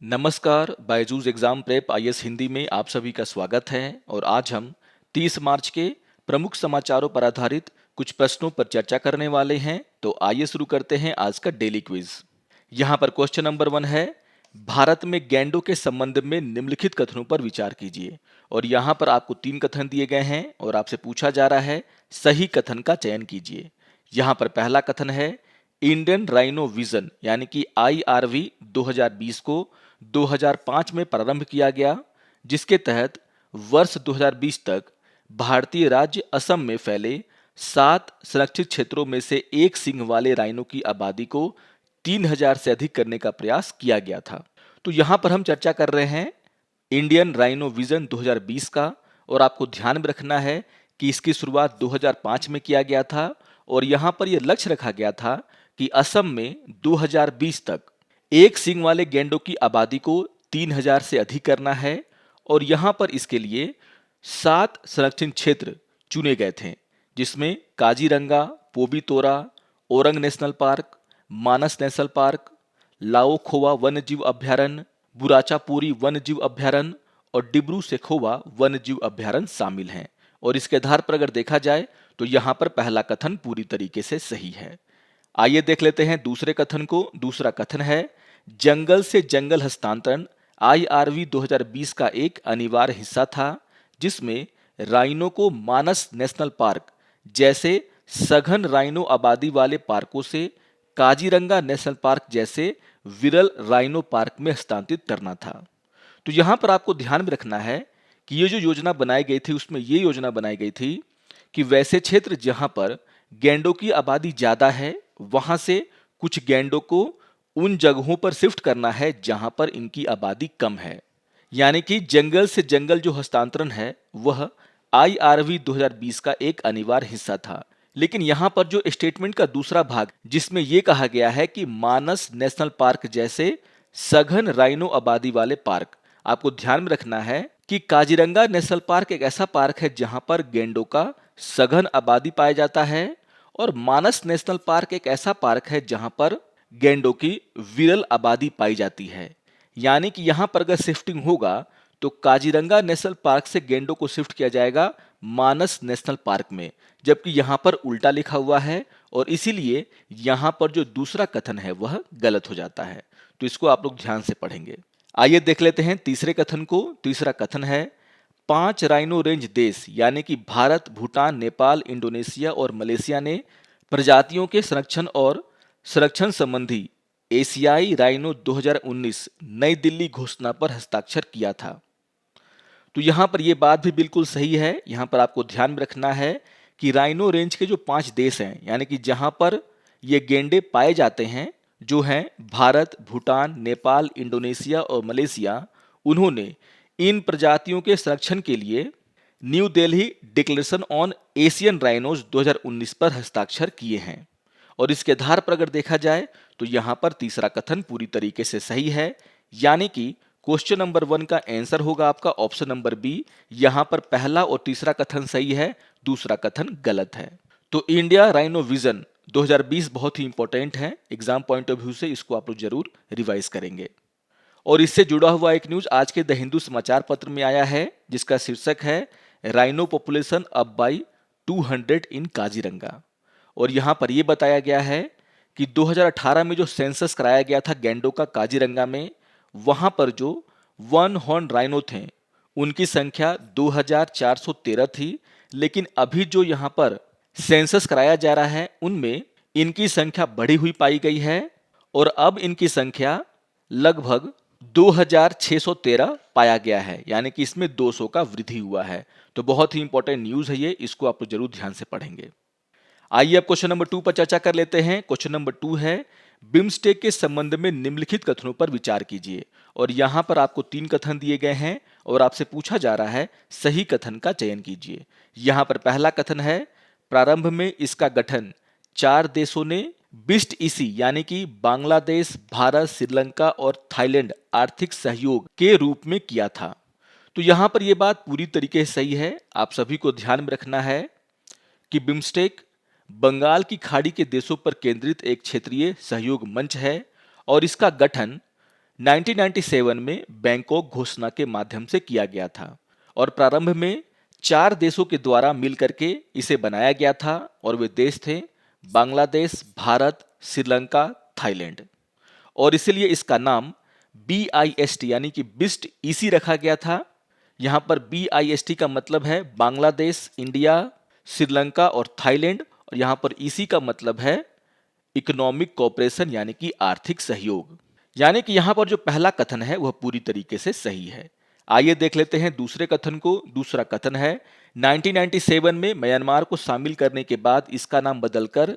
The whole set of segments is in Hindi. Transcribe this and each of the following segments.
नमस्कार, Byju's exam prep IAS Hindi में आप सभी का स्वागत है और आज हम 30 मार्च के प्रमुख समाचारों पर आधारित कुछ प्रश्नों पर चर्चा करने वाले हैं। तो आइए शुरू करते हैं आज का डेली क्विज। यहाँ पर क्वेश्चन नंबर 1 है, भारत में गैंडों के संबंध में निम्नलिखित कथनों पर विचार कीजिए। और यहाँ पर आपको 3 कथन दिए गए हैं और आपसे पूछा जा रहा है सही कथन का चयन कीजिए। यहाँ पर पहला कथन है, इंडियन राइनो विजन यानी कि IRV 2020 को 2005 में प्रारंभ किया गया, जिसके तहत वर्ष 2020 तक भारतीय राज्य असम में फैले 7 संरक्षित क्षेत्रों में से एक सींग वाले राइनो की आबादी को 3000 से अधिक करने का प्रयास किया गया था। तो यहाँ पर हम चर्चा कर रहे हैं इंडियन राइनो विजन 2020 का, और आपको ध्यान में रखना है कि इसकी शुरुआत 2005 में किया गया था और यहाँ पर यह लक्ष्य रखा गया था कि असम में 2020 तक एक सींग वाले गैंडों की आबादी को 3000 से अधिक करना है। और यहाँ पर इसके लिए 7 संरक्षण क्षेत्र चुने गए थे, जिसमें काजीरंगा, पोबीतोरा, ओरंग नेशनल पार्क, मानस नेशनल पार्क, लाओ खोवा वन्य जीव अभ्यारण्य, बुराचापुरी वन्य जीव अभ्यारण्य और डिब्रू सेखोवा वन्य जीव अभ्यारण्य शामिल हैं। और इसके आधार पर अगर देखा जाए तो यहाँ पर पहला कथन पूरी तरीके से सही है। आइए देख लेते हैं दूसरे कथन को। दूसरा कथन है, जंगल से जंगल हस्तांतरण IRV 2020 का एक अनिवार्य हिस्सा था, जिसमें राइनो को मानस नेशनल पार्क जैसे सघन राइनो आबादी वाले पार्कों से काजीरंगा नेशनल पार्क जैसे विरल राइनो पार्क में हस्तांतरित करना था। तो यहाँ पर आपको ध्यान में रखना है कि ये जो योजना बनाई गई थी उसमें ये योजना बनाई गई थी कि वैसे क्षेत्र जहाँ पर गैंडों की आबादी ज़्यादा है वहाँ से कुछ गैंडों को उन जगहों पर शिफ्ट करना है जहाँ पर इनकी आबादी कम है। यानी कि जंगल से जंगल जो हस्तांतरण है वह IRV 2020 का एक अनिवार्य हिस्सा था। लेकिन यहाँ पर जो स्टेटमेंट का दूसरा भाग जिसमें यह कहा गया है कि मानस नेशनल पार्क जैसे सघन राइनो आबादी वाले पार्क, आपको ध्यान में रखना है कि काजीरंगा नेशनल पार्क एक ऐसा पार्क है जहां पर गैंडों का सघन आबादी पाया जाता है और मानस नेशनल पार्क एक ऐसा पार्क है जहां पर गैंडों की विरल आबादी पाई जाती है। यानी कि यहां पर अगर शिफ्टिंग होगा तो काजीरंगा नेशनल पार्क से गैंडों को शिफ्ट किया जाएगा मानस नेशनल पार्क में, जबकि यहां पर उल्टा लिखा हुआ है और इसीलिए यहां पर जो दूसरा कथन है वह गलत हो जाता है। तो इसको आप लोग ध्यान से पढ़ेंगे। आइए देख लेते हैं तीसरे कथन को। तीसरा कथन है, 5 राइनो रेंज देश यानी कि भारत, भूटान, नेपाल, इंडोनेशिया और मलेशिया ने प्रजातियों के संरक्षण और संरक्षण संबंधी एशियाई राइनो 2019 नई दिल्ली घोषणा पर हस्ताक्षर किया था। तो यहाँ पर यह बात भी बिल्कुल सही है। यहाँ पर आपको ध्यान में रखना है कि राइनो रेंज के जो 5 देश हैं यानी कि जहाँ पर ये गेंडे पाए जाते हैं, जो हैं भारत, भूटान, नेपाल, इंडोनेशिया और मलेशिया, उन्होंने इन प्रजातियों के संरक्षण के लिए new Delhi declaration on Asian rhinos 2019 पर हस्ताक्षर किए हैं। और इसके आधार पर अगर देखा जाए तो यहाँ पर तीसरा कथन पूरी तरीके से सही है। यानी कि क्वेश्चन नंबर 1 का आंसर होगा आपका ऑप्शन नंबर बी। यहाँ पर पहला और तीसरा कथन सही है, दूसरा कथन गलत है। तो इंडिया राइनो विजन 2020 बहुत ही इंपॉर्टेंट है एग्जाम पॉइंट ऑफ व्यू से, इसको आप लोग जरूर रिवाइज करेंगे। और इससे जुड़ा हुआ एक न्यूज आज के द हिंदू समाचार पत्र में आया है, जिसका शीर्षक है राइनो पॉपुलेशन अप बाई 200 इन काजीरंगा। और यहाँ पर यह बताया गया है कि 2018 में जो सेंसस कराया गया था गैंडों का काजीरंगा में, वहां पर जो वन हॉर्न राइनो थे उनकी संख्या 2413 थी। लेकिन अभी जो यहाँ पर सेंसस कराया जा रहा है उनमें इनकी संख्या बढ़ी हुई पाई गई है और अब इनकी संख्या लगभग 2613 पाया गया है। यानी कि इसमें 200 का वृद्धि हुआ है। तो बहुत ही इंपॉर्टेंट न्यूज है ये, इसको आप लोग जरूर ध्यान से पढ़ेंगे। आइए अब क्वेश्चन नंबर 2 पर चर्चा कर लेते हैं। क्वेश्चन नंबर 2 है, बिम्स्टेक के संबंध में निम्नलिखित कथनों पर विचार कीजिए। और यहां पर आपको 3 कथन दिए गए हैं और आपसे पूछा जा रहा है सही कथन का चयन कीजिए। यहां पर पहला कथन है, प्रारंभ में इसका गठन 4 देशों ने बिस्ट इसी यानी कि बांग्लादेश, भारत, श्रीलंका और थाईलैंड आर्थिक सहयोग के रूप में किया था। तो यहां पर यह बात पूरी तरीके से सही है। आप सभी को ध्यान में रखना है कि बिम्स्टेक बंगाल की खाड़ी के देशों पर केंद्रित एक क्षेत्रीय सहयोग मंच है और इसका गठन 1997 में बैंकॉक घोषणा के माध्यम से किया गया था और प्रारंभ में 4 देशों के द्वारा मिलकर के इसे बनाया गया था और वे देश थे बांग्लादेश, भारत, श्रीलंका, थाईलैंड। और इसीलिए इसका नाम BIST यानी कि बिस्ट ईसी रखा गया था। यहाँ पर BIST का मतलब है बांग्लादेश, इंडिया, श्रीलंका और थाईलैंड, और यहाँ पर ईसी का मतलब है इकोनॉमिक कोऑपरेशन यानी कि आर्थिक सहयोग। यानी कि यहाँ पर जो पहला कथन है वह पूरी तरीके से सही है। आइए देख लेते हैं दूसरे कथन को। दूसरा कथन है 1997 में म्यांमार को शामिल करने के बाद इसका नाम बदलकर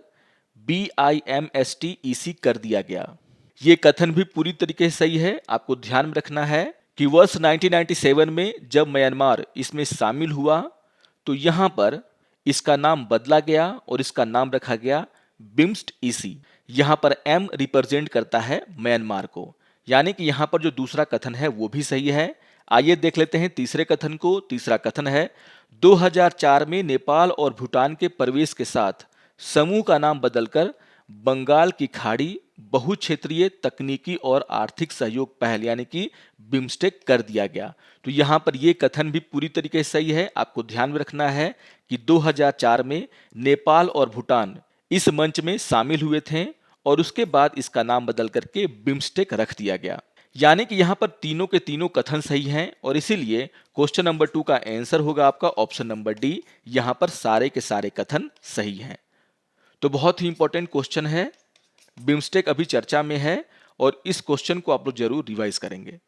BIMSTEC कर दिया गया। ये कथन भी पूरी तरीके से सही है। आपको ध्यान में रखना है कि वर्ष 1997 में जब म्यांमार इसमें शामिल हुआ तो यहाँ पर इसका नाम बदला गया और इसका नाम रखा गया बिम्स्ट ईसी। यहाँ पर M रिप्रेजेंट करता है म्यांमार को, यानी कि यहाँ पर जो दूसरा कथन है वो भी सही है। आइए देख लेते हैं तीसरे कथन को। तीसरा कथन है 2004 में नेपाल और भूटान के प्रवेश के साथ समूह का नाम बदलकर बंगाल की खाड़ी बहुक्षेत्रीय तकनीकी और आर्थिक सहयोग पहल यानी कि बिम्स्टेक कर दिया गया। तो यहाँ पर ये कथन भी पूरी तरीके से सही है। आपको ध्यान में रखना है कि 2004 में नेपाल और भूटान इस मंच में शामिल हुए थे और उसके बाद इसका नाम बदल करके बिम्स्टेक रख दिया गया। यानी कि यहाँ पर तीनों के तीनों कथन सही हैं और इसीलिए क्वेश्चन नंबर 2 का आंसर होगा आपका ऑप्शन नंबर डी। यहाँ पर सारे के सारे कथन सही हैं। तो बहुत ही इंपॉर्टेंट क्वेश्चन है, बिम्स्टेक अभी चर्चा में है और इस क्वेश्चन को आप लोग जरूर रिवाइज करेंगे।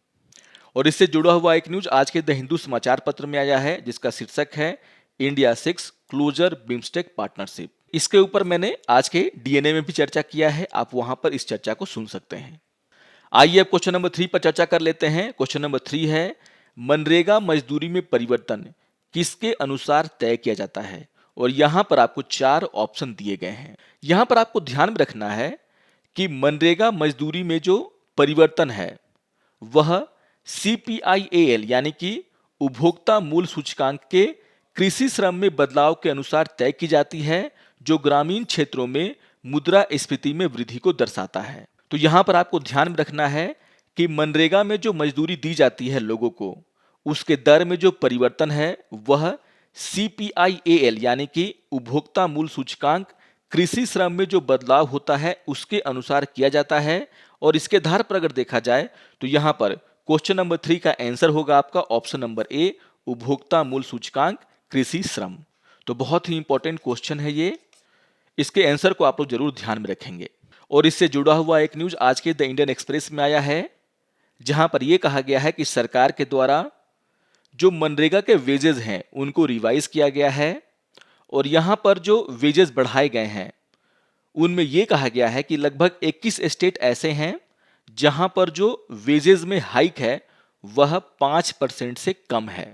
और इससे जुड़ा हुआ एक न्यूज आज के द हिंदू समाचार पत्र में आया है जिसका शीर्षक है इंडिया 6 क्लोजर बिम्स्टेक पार्टनरशिप। इसके ऊपर मैंने आज के DNA में भी चर्चा किया है, आप वहां पर इस चर्चा को सुन सकते हैं। आइए अब क्वेश्चन नंबर 3 पर चर्चा कर लेते हैं। क्वेश्चन नंबर 3 है मनरेगा मजदूरी में परिवर्तन किसके अनुसार तय किया जाता है, और यहां पर आपको 4 ऑप्शन दिए गए हैं। यहां पर आपको ध्यान में रखना है कि मनरेगा मजदूरी में जो परिवर्तन है वह CPIAL यानी कि उपभोक्ता मूल्य सूचकांक के कृषि श्रम में बदलाव के अनुसार तय की जाती है, जो ग्रामीण क्षेत्रों में मुद्रास्फीति में वृद्धि को दर्शाता है। तो यहां पर आपको ध्यान में रखना है कि मनरेगा में जो मजदूरी दी जाती है लोगों को, उसके दर में जो परिवर्तन है वह CPIAL यानी कि उपभोक्ता मूल्य सूचकांक कृषि श्रम में जो बदलाव होता है उसके अनुसार किया जाता है। और इसके आधार पर अगर देखा जाए तो यहां पर क्वेश्चन नंबर 3 का आंसर होगा आपका ऑप्शन नंबर ए, उपभोक्ता मूल्य सूचकांक कृषि श्रम। तो बहुत ही इंपॉर्टेंट क्वेश्चन है ये, इसके आंसर को आप लोग जरूर ध्यान में रखेंगे। और इससे जुड़ा हुआ एक न्यूज आज के द इंडियन एक्सप्रेस में आया है जहां पर यह कहा गया है कि सरकार के द्वारा जो मनरेगा के वेजेस हैं उनको रिवाइज किया गया है और यहां पर जो वेजेस बढ़ाए गए हैं उनमें यह कहा गया है कि लगभग 21 स्टेट ऐसे हैं जहां पर जो वेजेस में हाइक है वह 5% से कम है।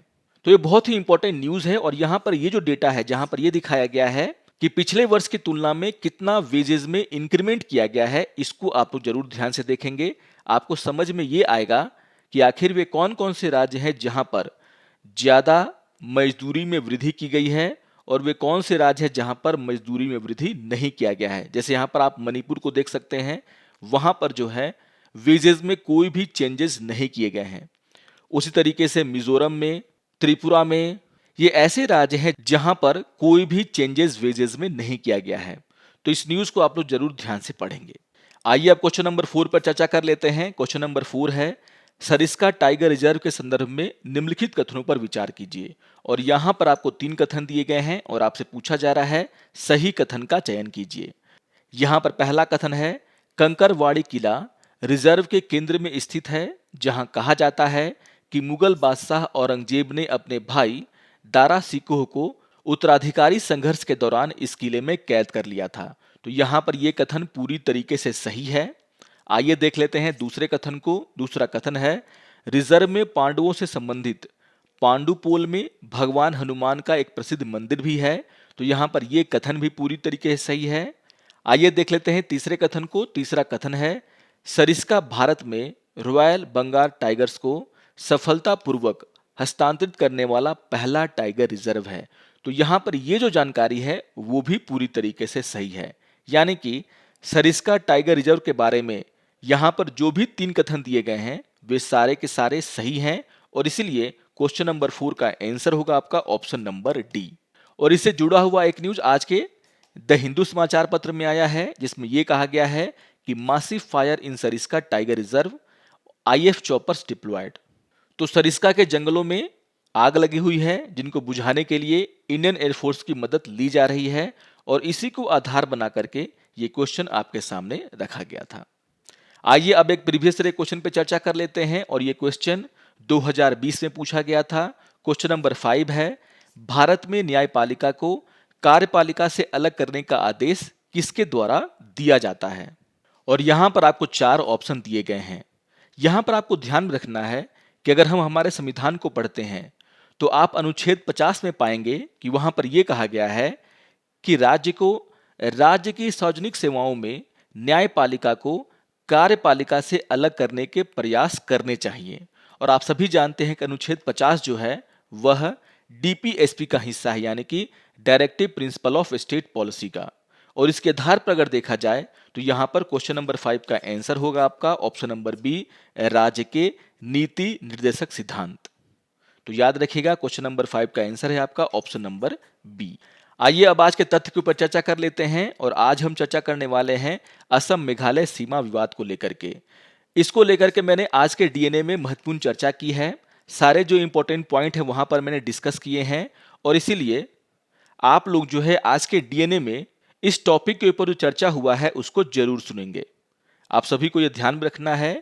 तो ये बहुत ही इंपॉर्टेंट न्यूज है और यहां पर ये जो डेटा है जहां पर यह दिखाया गया है कि पिछले वर्ष की तुलना में कितना वेजेस में इंक्रीमेंट किया गया है, इसको आप लोग जरूर ध्यान से देखेंगे। आपको समझ में ये आएगा कि आखिर वे कौन कौन से राज्य हैं जहां पर ज्यादा मजदूरी में वृद्धि की गई है और वे कौन से राज्य हैं जहां पर मजदूरी में वृद्धि नहीं किया गया है। जैसे यहाँ पर आप मणिपुर को देख सकते हैं, वहां पर जो है वेजेस में कोई भी चेंजेस नहीं किए गए हैं। उसी तरीके से मिजोरम में, त्रिपुरा में, ये ऐसे राज्य हैं जहां पर कोई भी चेंजेस वेजेस में नहीं किया गया है। तो इस न्यूज को आप लोग जरूर ध्यान से पढ़ेंगे। आइए अब क्वेश्चन नंबर 4 पर चर्चा कर लेते हैं। क्वेश्चन नंबर 4 है सरिस्का टाइगर रिजर्व के संदर्भ में निम्नलिखित कथनों पर विचार कीजिए। और यहां पर आपको 3 कथन दिए गए हैं और आपसे पूछा जा रहा है सही कथन का चयन कीजिए। यहां पर पहला कथन है कंकरवाड़ी किला रिजर्व के केंद्र में स्थित है, जहां कहा जाता है कि मुगल बादशाह औरंगजेब ने अपने भाई दारा सिकोह को उत्तराधिकारी संघर्ष के दौरान इस किले में कैद कर लिया था। तो यहां पर यह कथन पूरी तरीके से सही है। आइए देख लेते हैं दूसरे कथन को। दूसरा कथन है रिजर्व में पांडवों से संबंधित पांडुपोल में भगवान हनुमान का एक प्रसिद्ध मंदिर भी है। तो यहां पर यह कथन भी पूरी तरीके से सही है। आइए देख लेते हैं तीसरे कथन को। तीसरा कथन है सरिस्का भारत में रॉयल बंगाल टाइगर्स को सफलतापूर्वक हस्तांतरित करने वाला पहला टाइगर रिजर्व है। तो यहां पर यह जो जानकारी है वो भी पूरी तरीके से सही है। यानी कि सरिस्का टाइगर रिजर्व के बारे में यहाँ पर जो भी 3 कथन दिए गए हैं वे सारे के सारे सही हैं और इसीलिए क्वेश्चन नंबर 4 का आंसर होगा आपका ऑप्शन नंबर डी। और इससे जुड़ा हुआ एक न्यूज आज के द हिंदू समाचार पत्र में आया है, जिसमें यह कहा गया है कि massive fire in Sariska tiger reserve, IAF choppers deployed. तो सरिस्का के जंगलों में आग लगी हुई है, जिनको बुझाने के लिए इंडियन एयरफोर्स की मदद ली जा रही है और इसी को आधार बना करके ये क्वेश्चन आपके सामने रखा गया था। आइए अब एक प्रीवियस ईयर क्वेश्चन पे चर्चा कर लेते हैं और ये क्वेश्चन 2020 में पूछा गया था। क्वेश्चन नंबर 5 है, भारत में न्यायपालिका को कार्यपालिका से अलग करने का आदेश किसके द्वारा दिया जाता है? और यहां पर आपको 4 ऑप्शन दिए गए हैं। यहां पर आपको ध्यान में रखना है कि अगर हम हमारे संविधान को पढ़ते हैं तो आप अनुच्छेद 50 में पाएंगे कि वहां पर यह कहा गया है कि राज्य की सार्वजनिक सेवाओं में न्यायपालिका को कार्यपालिका से अलग करने के प्रयास करने चाहिए। और आप सभी जानते हैं कि अनुच्छेद 50 जो है वह डीपीएसपी का हिस्सा है, यानी कि directive principle of state policy का। और इसके आधार पर अगर देखा जाए तो यहां पर क्वेश्चन नंबर 5 का आंसर होगा आपका ऑप्शन नंबर बी, राज्य के नीति निर्देशक सिद्धांत। तो याद रखिएगा क्वेश्चन नंबर 5 का आंसर है आपका ऑप्शन नंबर बी। आइए अब आज के तथ्य के ऊपर चर्चा कर लेते हैं और आज हम चर्चा करने वाले हैं असम मेघालय सीमा विवाद को लेकर के। इसको लेकर के मैंने आज के डीएनए में महत्वपूर्ण चर्चा की है। सारे जो इंपॉर्टेंट पॉइंट है वहां पर मैंने डिस्कस किए हैं और इसीलिए आप लोग जो है आज के डीएनए में इस टॉपिक के ऊपर जो चर्चा हुआ है उसको जरूर सुनेंगे। आप सभी को यह ध्यान में रखना है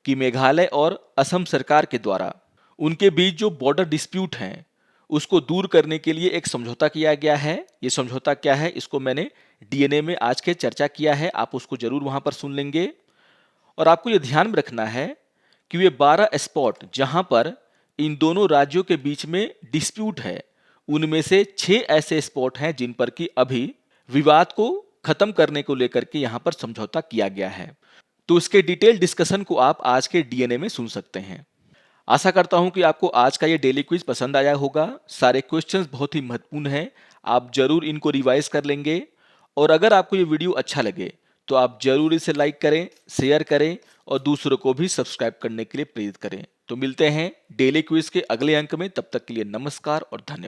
कि मेघालय और असम सरकार के द्वारा उनके बीच जो बॉर्डर डिस्प्यूट हैं उसको दूर करने के लिए एक समझौता किया गया है। ये समझौता क्या है इसको मैंने डीएनए में आज के चर्चा किया है, आप उसको जरूर वहां पर सुन लेंगे। और आपको ये ध्यान में रखना है कि ये 12 स्पॉट जहां पर इन दोनों राज्यों के बीच में डिस्प्यूट है, उनमें से 6 ऐसे स्पॉट हैं जिन पर कि अभी विवाद को खत्म करने को लेकर के यहां पर समझौता किया गया है। तो इसके डिटेल डिस्कशन को आप आज के डीएनए में सुन सकते हैं। आशा करता हूं कि आपको आज का ये डेली क्विज पसंद आया होगा। सारे क्वेश्चंस बहुत ही महत्वपूर्ण हैं, आप जरूर इनको रिवाइज कर लेंगे। और अगर आपको ये वीडियो अच्छा लगे तो आप जरूर इसे लाइक करें, शेयर करें और दूसरों को भी सब्सक्राइब करने के लिए प्रेरित करें। तो मिलते हैं डेली क्विज के अगले अंक में, तब तक के लिए नमस्कार और धन्यवाद।